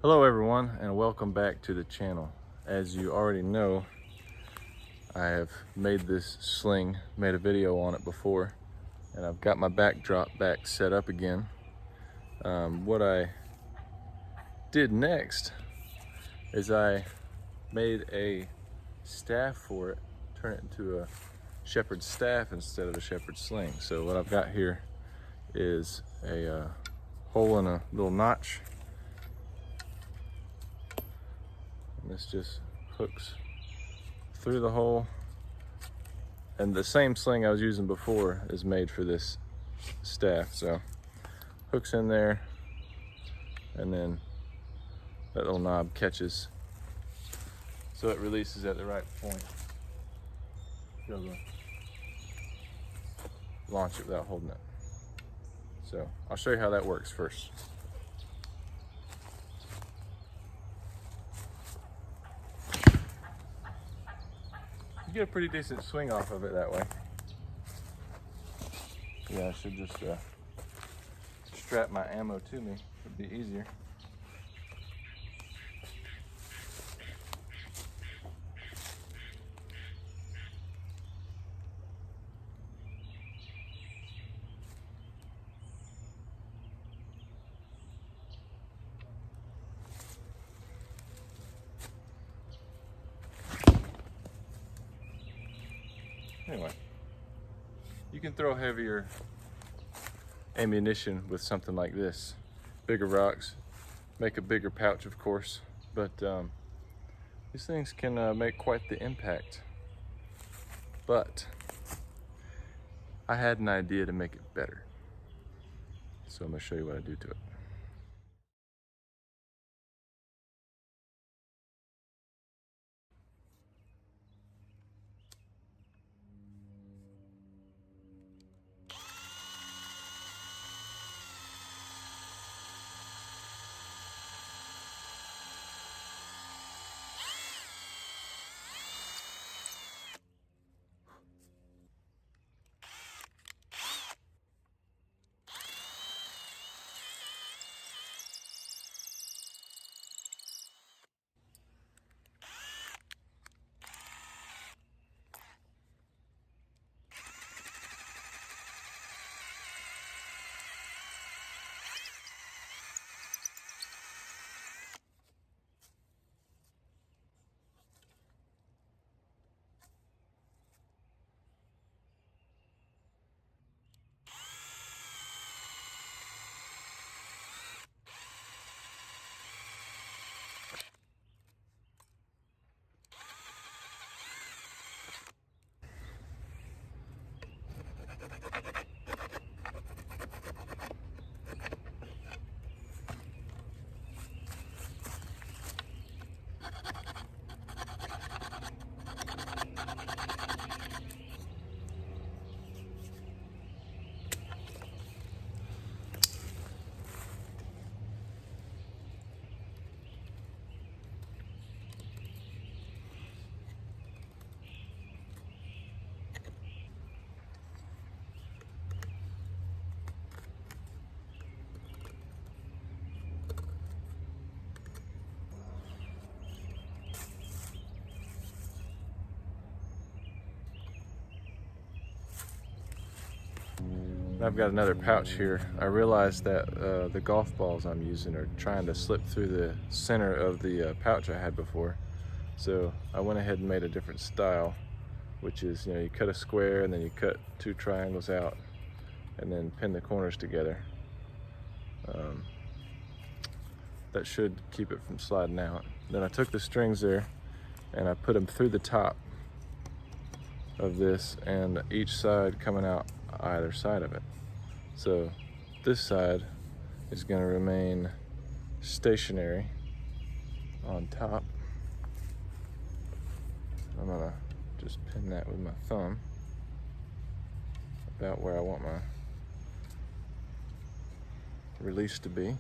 Hello everyone, and welcome back to the channel. As you already know, I have made this sling, made a video on it before, and I've got my backdrop back set up again. What I did next is I made a staff for it, turn it into a shepherd's staff instead of a shepherd's sling. So what I've got here is a hole in a little notch. And this just hooks through the hole. And the same sling I was using before is made for this staff. So hooks in there, and then that little knob catches, so it releases at the right point. Be able to launch it without holding it. So I'll show you how that works first. You get a pretty decent swing off of it that way. Yeah, I should just strap my ammo to me. It'd be easier. Anyway, you can throw heavier ammunition with something like this. Bigger rocks make a bigger pouch, of course, but these things can make quite the impact. But I had an idea to make it better, so I'm going to show you what I do to it. I've got another pouch here. I realized that the golf balls I'm using are trying to slip through the center of the pouch I had before. So I went ahead and made a different style, which is, you cut a square and then you cut 2 triangles out and then pin the corners together. That should keep it from sliding out. Then I took the strings there and I put them through the top of this, and each side coming out either side of it. So this side is going to remain stationary on top. I'm going to just pin that with my thumb about where I want my release to be.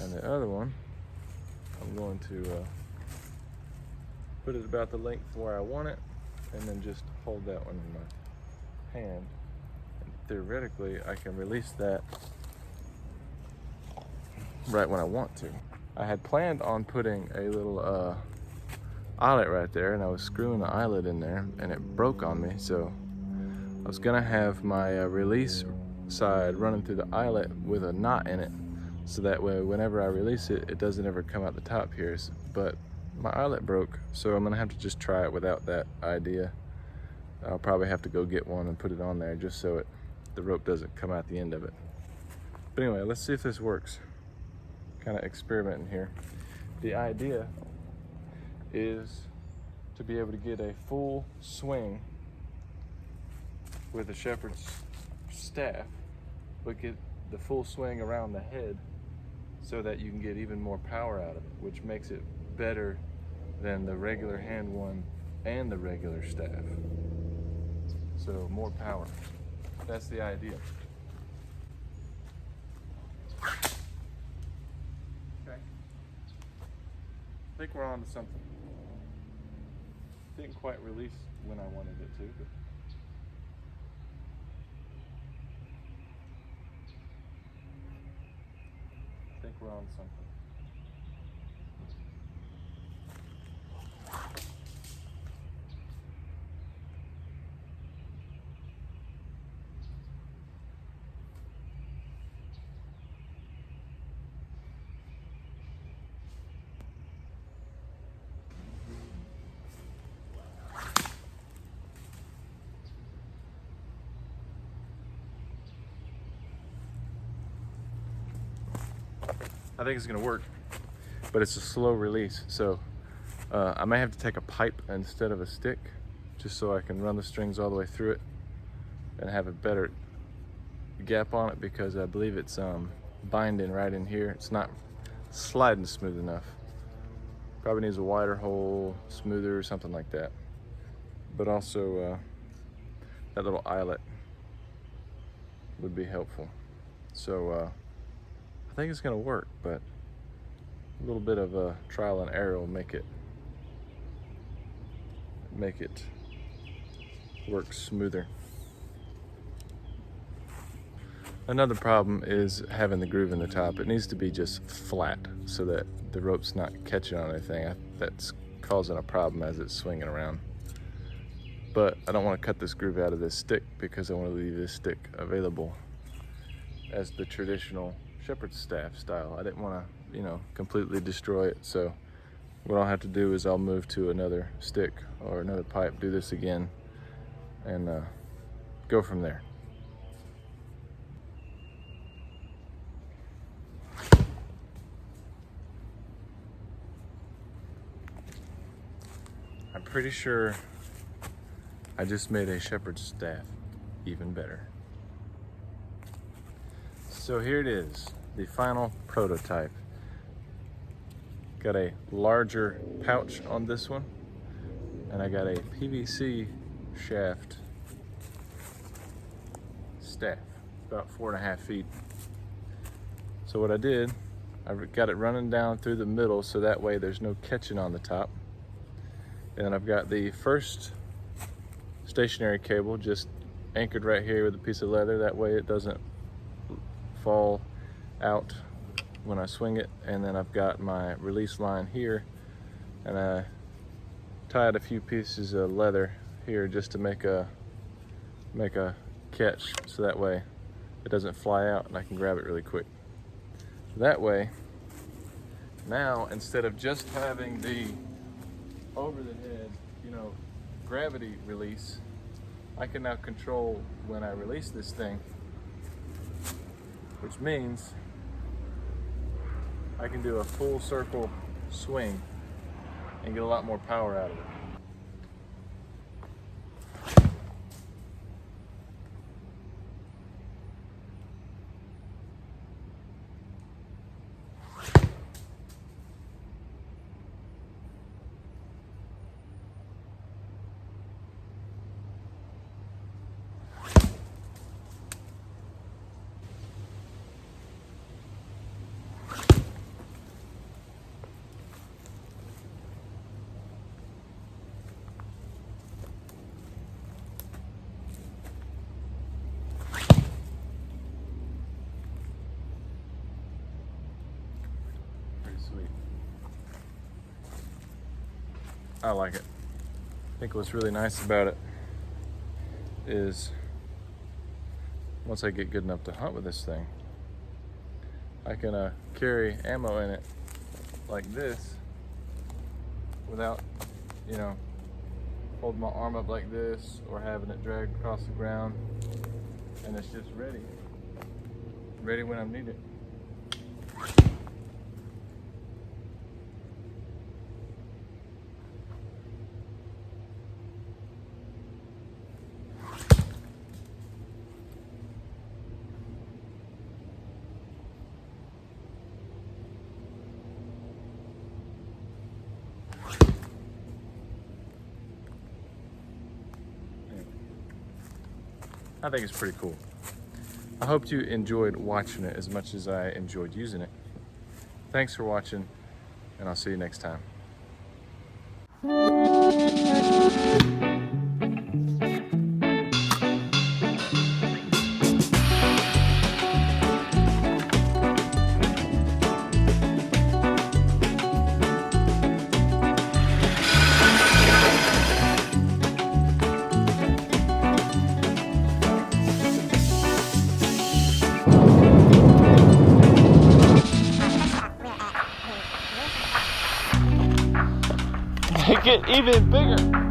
And the other one, I'm going to put it about the length where I want it, and then just hold that one in my hand. And theoretically, I can release that right when I want to. I had planned on putting a little eyelet right there, and I was screwing the eyelet in there and it broke on me, so I was gonna have my release side running through the eyelet with a knot in it, so that way whenever I release it, it doesn't ever come out the top here. But my eyelet broke, so I'm gonna have to just try it without that idea. I'll probably have to go get one and put it on there just so the rope doesn't come out the end of it. But anyway, let's see if this works. Kind of experimenting here. The idea is to be able to get a full swing with a shepherd's staff, but get the full swing around the head so that you can get even more power out of it, which makes it better than the regular hand one and the regular staff. So more power. That's the idea. Okay. I think we're on to something. Didn't quite release when I wanted it to, but I think we're on something. I think it's gonna work, but it's a slow release. So I may have to take a pipe instead of a stick, just so I can run the strings all the way through it and have a better gap on it, because I believe it's binding right in here. It's not sliding smooth enough. Probably needs a wider hole, smoother, or something like that. But also that little eyelet would be helpful. So I think it's gonna work, but a little bit of a trial and error will make it work smoother. Another problem is having the groove in the top. It needs to be just flat so that the rope's not catching on anything. That's causing a problem as it's swinging around. But I don't want to cut this groove out of this stick, because I want to leave this stick available as the traditional shepherd's staff style. I didn't want to, completely destroy it. So what I'll have to do is I'll move to another stick or another pipe, do this again, and go from there. I'm pretty sure I just made a shepherd's staff even better. So here it is, the final prototype. Got a larger pouch on this one, and I got a PVC shaft staff, about 4.5 feet. So what I did, I got it running down through the middle so that way there's no catching on the top. And I've got the first stationary cable just anchored right here with a piece of leather. That way it doesn't fall out when I swing it. And then I've got my release line here, and I tied a few pieces of leather here just to make a catch, so that way it doesn't fly out and I can grab it really quick. That way, now instead of just having the over the head, gravity release, I can now control when I release this thing, which means I can do a full circle swing and get a lot more power out of it. I like it. I think what's really nice about it is once I get good enough to hunt with this thing, I can carry ammo in it like this without, you know, holding my arm up like this or having it dragged across the ground, and it's just ready when I need it. I think it's pretty cool. I hope you enjoyed watching it as much as I enjoyed using it. Thanks for watching, and I'll see you next time. Make it even bigger.